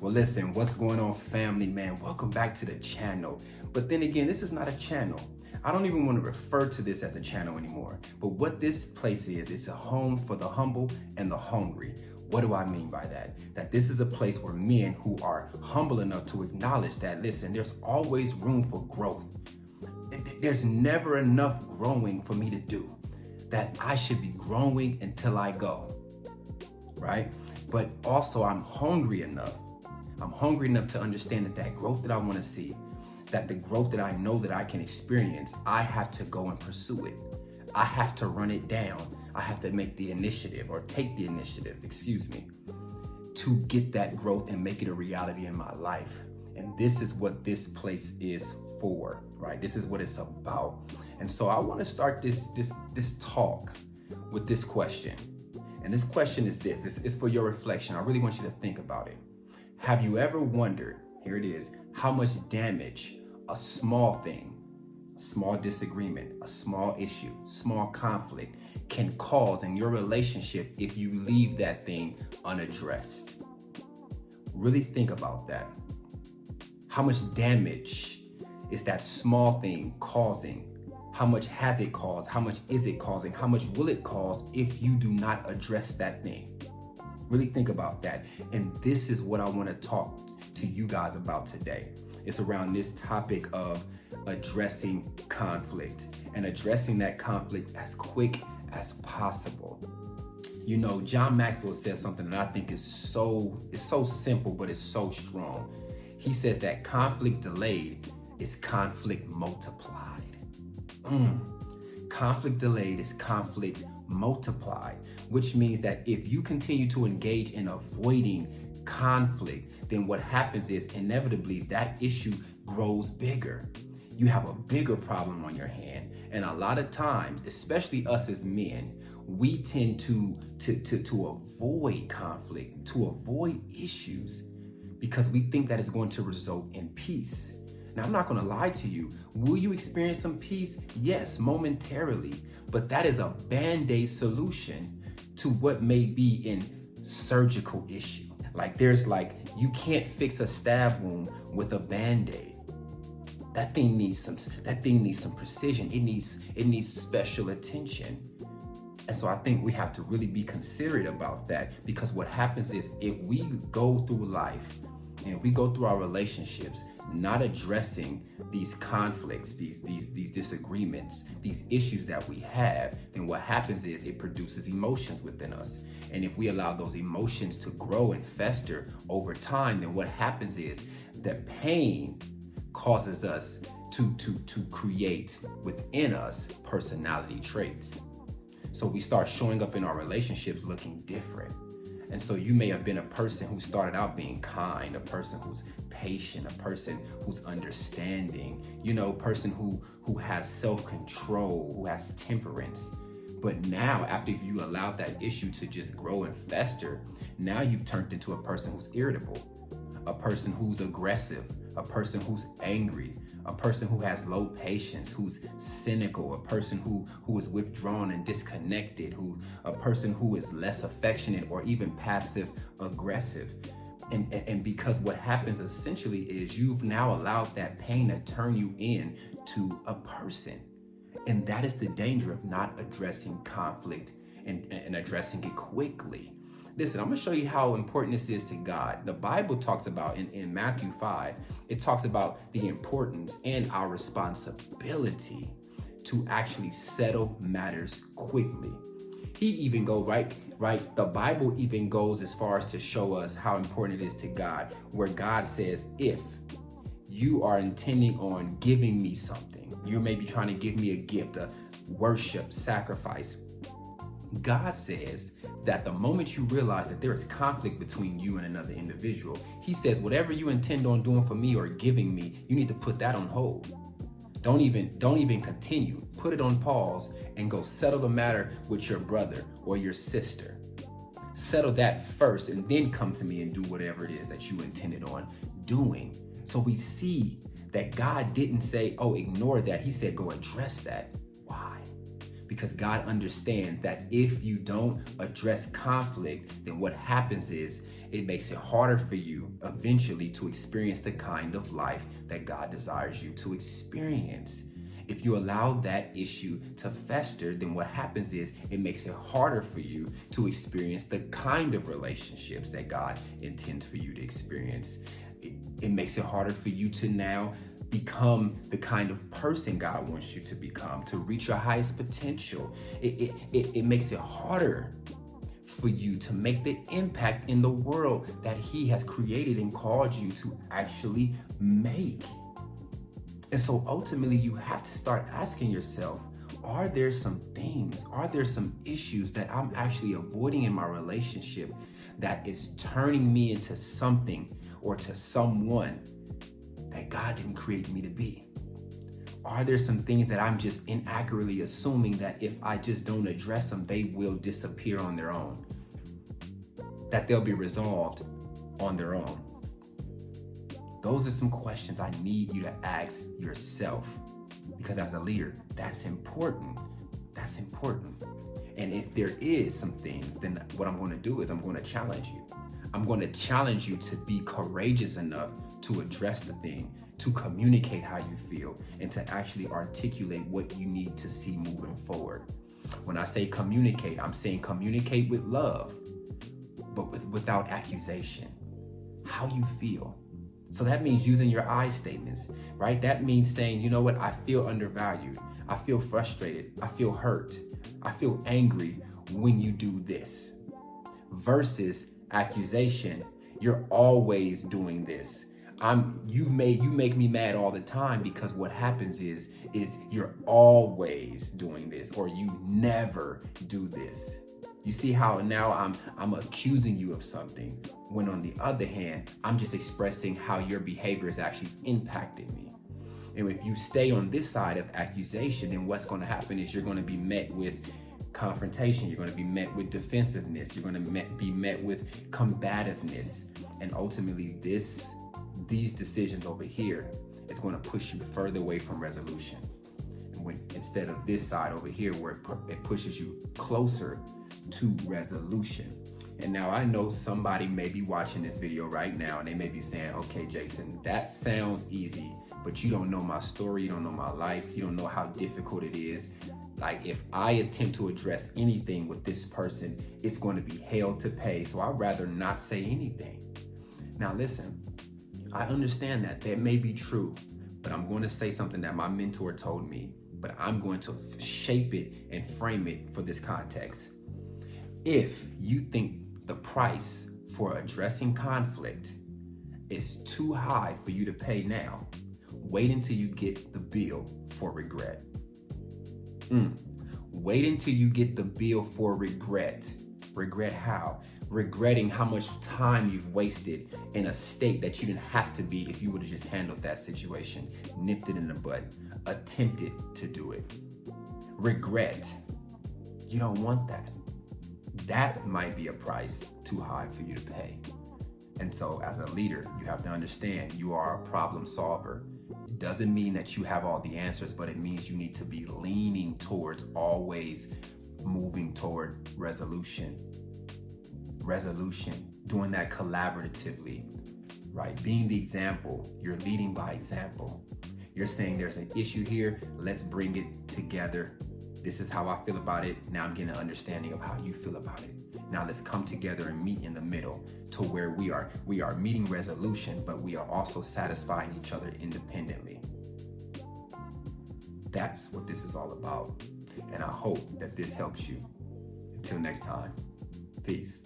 Well, listen, what's going on, family, man? Welcome back to the channel. But then again, this is not a channel. I don't even want to refer to this as a channel anymore. But what this place is, it's a home for the humble and the hungry. What do I mean by that? That this is a place where men who are humble enough to acknowledge that, listen, there's always room for growth. There's never enough growing for me to do. That I should be growing until I go, right? But also I'm hungry enough to understand that growth that I want to see, that the growth that I know that I can experience, I have to go and pursue it. I have to run it down. I have to make the initiative or take the initiative, to get that growth and make it a reality in my life. And this is what this place is for, right? This is what it's about. And so I want to start this talk with this question. And this question is this, it's for your reflection. I really want you to think about it. Have you ever wondered, here it is, how much damage a small thing, small disagreement, a small issue, small conflict can cause in your relationship if you leave that thing unaddressed? Really think about that. How much damage is that small thing causing? How much has it caused? How much is it causing? How much will it cause if you do not address that thing? Really think about that. And this is what I want to talk to you guys about today. It's around this topic of addressing conflict and addressing that conflict as quick as possible. You know, John Maxwell says something that I think is so simple, but it's so strong. He says that conflict delayed is conflict multiplied. Conflict delayed is conflict multiplied, which means that if you continue to engage in avoiding conflict, then what happens is inevitably that issue grows bigger. You have a bigger problem on your hand. And a lot of times, especially us as men, we tend to avoid conflict, to avoid issues, because we think that it's going to result in peace. Now, I'm not going to lie to you. Will you experience some peace? Yes, momentarily. But that is a band-aid solution to what may be in surgical issue. You can't fix a stab wound with a band-aid. That thing needs some precision. It needs special attention. And so I think we have to really be considerate about that, because what happens is if we go through life and we go through our relationships not addressing these conflicts, these disagreements, these issues that we have, then what happens is it produces emotions within us. And if we allow those emotions to grow and fester over time, then what happens is that pain causes us to create within us personality traits. So we start showing up in our relationships looking different. And so you may have been a person who started out being kind, a person who's patient, a person who's understanding, a person who has self-control, who has temperance. But now, after you allowed that issue to just grow and fester, now you've turned into a person who's irritable, a person who's aggressive, a person who's angry, a person who has low patience, who's cynical, a person who is withdrawn and disconnected, a person who is less affectionate or even passive aggressive. And because what happens essentially is you've now allowed that pain to turn you in to a person. And that is the danger of not addressing conflict and addressing it quickly. Listen, I'm going to show you how important this is to God. The Bible talks about, in Matthew 5, it talks about the importance and our responsibility to actually settle matters quickly. He even goes, right? The Bible even goes as far as to show us how important it is to God, where God says, if you are intending on giving me something, you may be trying to give me a gift, a worship, sacrifice. God says that the moment you realize that there is conflict between you and another individual, he says, whatever you intend on doing for me or giving me, you need to put that on hold. Don't even continue. Put it on pause and go settle the matter with your brother or your sister. Settle that first and then come to me and do whatever it is that you intended on doing. So we see that God didn't say, oh, ignore that. He said, go address that. Why? Because God understands that if you don't address conflict, then what happens is it makes it harder for you eventually to experience the kind of life that God desires you to experience. If you allow that issue to fester, then what happens is it makes it harder for you to experience the kind of relationships that God intends for you to experience. It makes it harder for you to now become the kind of person God wants you to become, to reach your highest potential. It makes it harder for you to make the impact in the world that He has created and called you to actually make. And so ultimately, you have to start asking yourself, are there some things, are there some issues that I'm actually avoiding in my relationship that is turning me into something or to someone that God didn't create me to be? Are there some things that I'm just inaccurately assuming that if I just don't address them, they will disappear on their own? That they'll be resolved on their own? Those are some questions I need you to ask yourself, because as a leader, that's important. That's important. And if there is some things, then what I'm going to do is I'm going to challenge you. I'm going to challenge you to be courageous enough to address the thing, to communicate how you feel, and to actually articulate what you need to see moving forward. When I say communicate, I'm saying communicate with love, but without accusation. How you feel. So that means using your I statements, right? That means saying, you know what, I feel undervalued. I feel frustrated. I feel hurt. I feel angry when you do this. Versus accusation, you're always doing this. You make me mad all the time, because what happens is you're always doing this, or you never do this. You see how now I'm accusing you of something, when on the other hand, I'm just expressing how your behavior is actually impacting me. And if you stay on this side of accusation, then what's going to happen is you're going to be met with confrontation. You're going to be met with defensiveness. You're going to be met with combativeness. And ultimately, these decisions over here is going to push you further away from resolution. And instead of this side over here, where it pushes you closer to resolution. And now I know somebody may be watching this video right now and they may be saying, okay, Jason, that sounds easy, but you don't know my story. You don't know my life. You don't know how difficult it is. Like, if I attempt to address anything with this person, it's going to be hell to pay. So I'd rather not say anything. Now, listen, I understand that may be true, but I'm going to say something that my mentor told me, but I'm going to shape it and frame it for this context. If you think the price for addressing conflict is too high for you to pay now, wait until you get the bill for regret. Wait until you get the bill for regret. Regret how? Regretting how much time you've wasted in a state that you didn't have to be if you would have just handled that situation, nipped it in the bud, attempted to do it. Regret. You don't want that. That might be a price too high for you to pay. And so as a leader, you have to understand you are a problem solver. It doesn't mean that you have all the answers, but it means you need to be leaning towards always moving toward resolution. Doing that collaboratively, right? Being the example. You're leading by example. You're saying there's an issue here. Let's bring it together. This is how I feel about it. Now I'm getting an understanding of how you feel about it. Now let's come together and meet in the middle to where we are meeting resolution, but we are also satisfying each other independently. That's what this is all about. And I hope that this helps you. Until next time, peace.